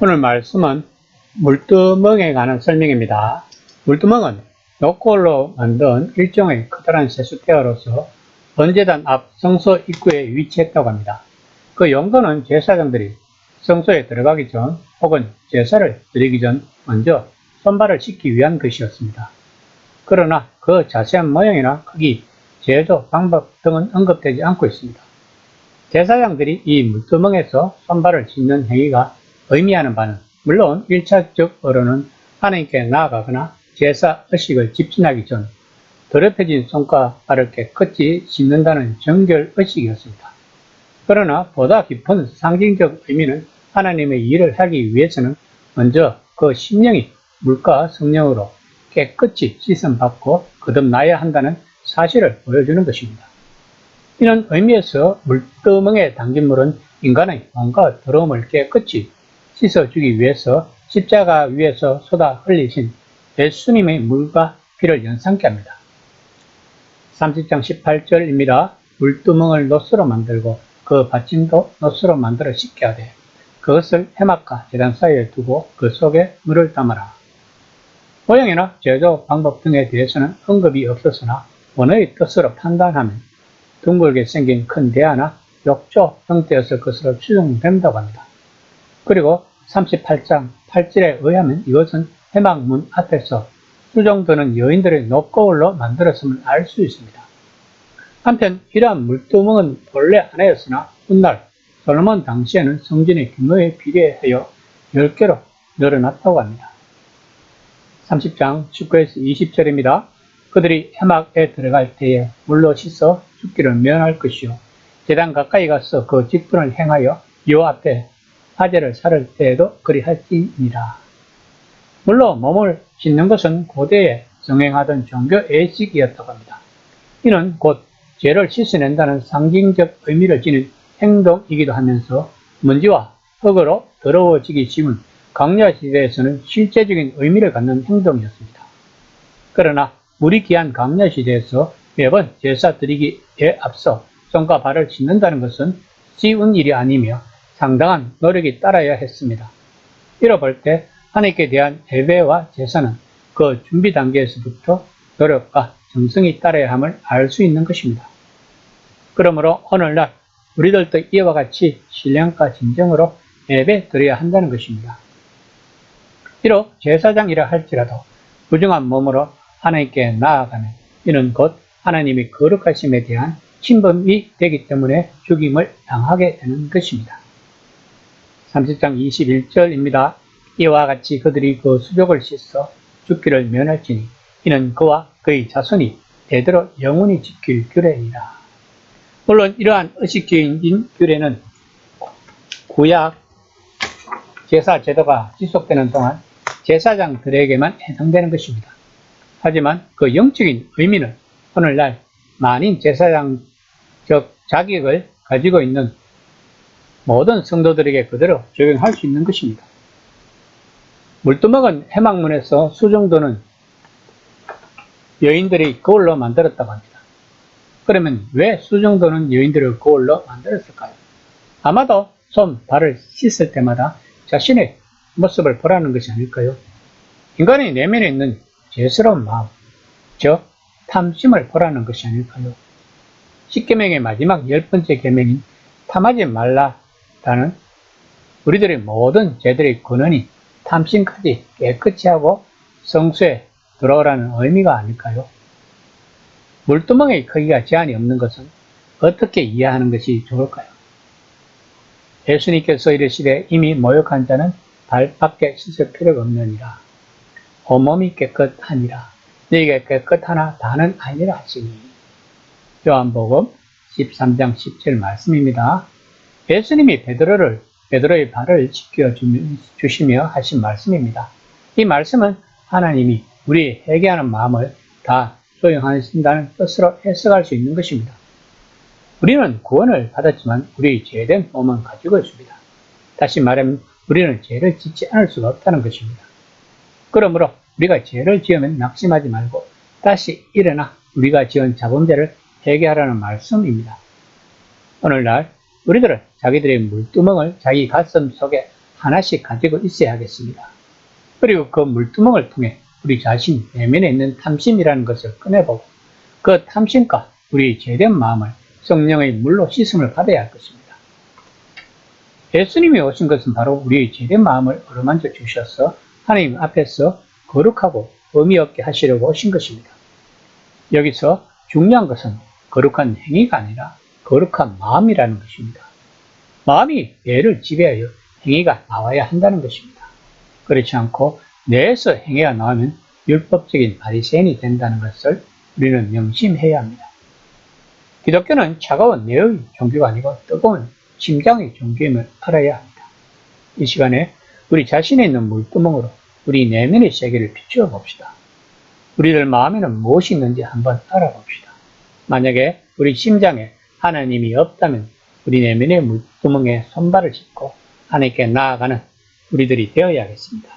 오늘 말씀은 물두멍에 관한 설명입니다. 물두멍은 녹골로 만든 일종의 커다란 세수대야로서 번제단 앞 성소 입구에 위치했다고 합니다. 그 용도는 제사장들이 성소에 들어가기 전 혹은 제사를 드리기 전 먼저 손발을 씻기 위한 것이었습니다. 그러나 그 자세한 모양이나 크기, 제조 방법 등은 언급되지 않고 있습니다. 제사장들이 이 물두멍에서 손발을 씻는 행위가 의미하는 바는 물론 1차적으로는 하나님께 나아가거나 제사 의식을 집진하기 전 더럽혀진 손과 발을 깨끗이 씻는다는 정결 의식이었습니다. 그러나 보다 깊은 상징적 의미는 하나님의 일을 하기 위해서는 먼저 그 심령이 물과 성령으로 깨끗이 씻음받고 거듭나야 한다는 사실을 보여주는 것입니다. 이런 의미에서 물두멍에 담긴 물은 인간의 몸과 더러움을 깨끗이 씻어주기 위해서 십자가 위에서 쏟아 흘리신 예수님의 물과 피를 연상케 합니다. 30장 18절입니다. 물두멍을 노스로 만들고 그 받침도 노스로 만들어 씻게 하되 그것을 해막과 제단 사이에 두고 그 속에 물을 담아라. 모양이나 제조 방법 등에 대해서는 언급이 없었으나 원어의 뜻으로 판단하면 둥글게 생긴 큰 대야나 욕조 형태였을 것으로 추정된다고 합니다. 그리고 38장 8절에 의하면 이것은 해막문 앞에서 수종드는 여인들의 녹거울로 만들었음을 알 수 있습니다. 한편 이러한 물두멍은 본래 하나였으나 훗날 솔로몬 당시에는 성전의 규모에 비례하여 10개로 늘어났다고 합니다. 30장 19에서 20절입니다. 그들이 해막에 들어갈 때에 물로 씻어 죽기를 면할 것이요 제단 가까이 가서 그 직분을 행하여 여호와 앞에 화제를 살을 때에도 그리할지니라. 물로 몸을 씻는 것은 고대에 성행하던 종교 예식이었다고 합니다. 이는 곧 죄를 씻어낸다는 상징적 의미를 지닌 행동이기도 하면서 먼지와 흙으로 더러워지기 쉬운 광야시대에서는 실제적인 의미를 갖는 행동이었습니다. 그러나 물이 귀한 광야시대에서 매번 제사 드리기에 앞서 손과 발을 씻는다는 것은 쉬운 일이 아니며 상당한 노력이 따라야 했습니다. 이로 볼 때 하나님께 대한 예배와 제사는 그 준비 단계에서부터 노력과 정성이 따라야 함을 알 수 있는 것입니다. 그러므로 오늘날 우리들도 이와 같이 신령과 진정으로 예배 드려야 한다는 것입니다. 비록 제사장이라 할지라도 부정한 몸으로 하나님께 나아가면 이는 곧 하나님의 거룩하심에 대한 침범이 되기 때문에 죽임을 당하게 되는 것입니다. 30장 21절입니다. 이와 같이 그들이 그 수족을 씻어 죽기를 면할지니 이는 그와 그의 자손이 대대로 영원히 지킬 규례이라. 물론 이러한 의식주의인 규례는 구약 제사 제도가 지속되는 동안 제사장들에게만 해당되는 것입니다. 하지만 그 영적인 의미는 오늘날 만인 제사장적 자격을 가지고 있는 모든 성도들에게 그대로 적용할 수 있는 것입니다. 물두멍은 해막문에서 수종드는 여인들이 거울로 만들었다고 합니다. 그러면 왜 수종드는 여인들을 거울로 만들었을까요? 아마도 손, 발을 씻을 때마다 자신의 모습을 보라는 것이 아닐까요? 인간의 내면에 있는 죄스러운 마음, 즉 탐심을 보라는 것이 아닐까요? 10계명의 마지막 10번째 계명인 탐하지 말라라는 우리들의 모든 죄들의 근원이 탐심까지 깨끗이 하고 성수에 들어오라는 의미가 아닐까요? 물두멍의 크기가 제한이 없는 것은 어떻게 이해하는 것이 좋을까요? 예수님께서 이르시되 이미 모욕한 자는 발밖에 씻을 필요가 없느니라. 온몸이 깨끗하니라. 너희가 깨끗하나 다는 아니라 하시니. 요한복음 13장 17 말씀입니다. 예수님이 베드로의 발을 씻겨주시며 하신 말씀입니다. 이 말씀은 하나님이 우리의 회개하는 마음을 다 소용하신다는 뜻으로 해석할 수 있는 것입니다. 우리는 구원을 받았지만 우리의 죄된 몸은 가지고 있습니다. 다시 말하면 우리는 죄를 짓지 않을 수가 없다는 것입니다. 그러므로 우리가 죄를 지으면 낙심하지 말고 다시 일어나 우리가 지은 자범죄를 회개하라는 말씀입니다. 오늘날 우리들은 자기들의 물두멍을 자기 가슴 속에 하나씩 가지고 있어야 하겠습니다. 그리고 그 물두멍을 통해 우리 자신 내면에 있는 탐심이라는 것을 꺼내보고 그 탐심과 우리 죄된 마음을 성령의 물로 씻음을 받아야 할 것입니다. 예수님이 오신 것은 바로 우리의 죄된 마음을 어루만져 주셔서 하나님 앞에서 거룩하고 의미 없게 하시려고 오신 것입니다. 여기서 중요한 것은 거룩한 행위가 아니라 거룩한 마음이라는 것입니다. 마음이 뇌를 지배하여 행위가 나와야 한다는 것입니다. 그렇지 않고 뇌에서 행위가 나오면 율법적인 바리새인이 된다는 것을 우리는 명심해야 합니다. 기독교는 차가운 뇌의 종교가 아니고 뜨거운 심장의 종교임을 알아야 합니다. 이 시간에 우리 자신에 있는 물두멍으로 우리 내면의 세계를 비추어 봅시다. 우리들 마음에는 무엇이 있는지 한번 알아봅시다. 만약에 우리 심장에 하나님이 없다면 우리 내면의 물두멍에 손발을 짚고 하나님께 나아가는 우리들이 되어야겠습니다.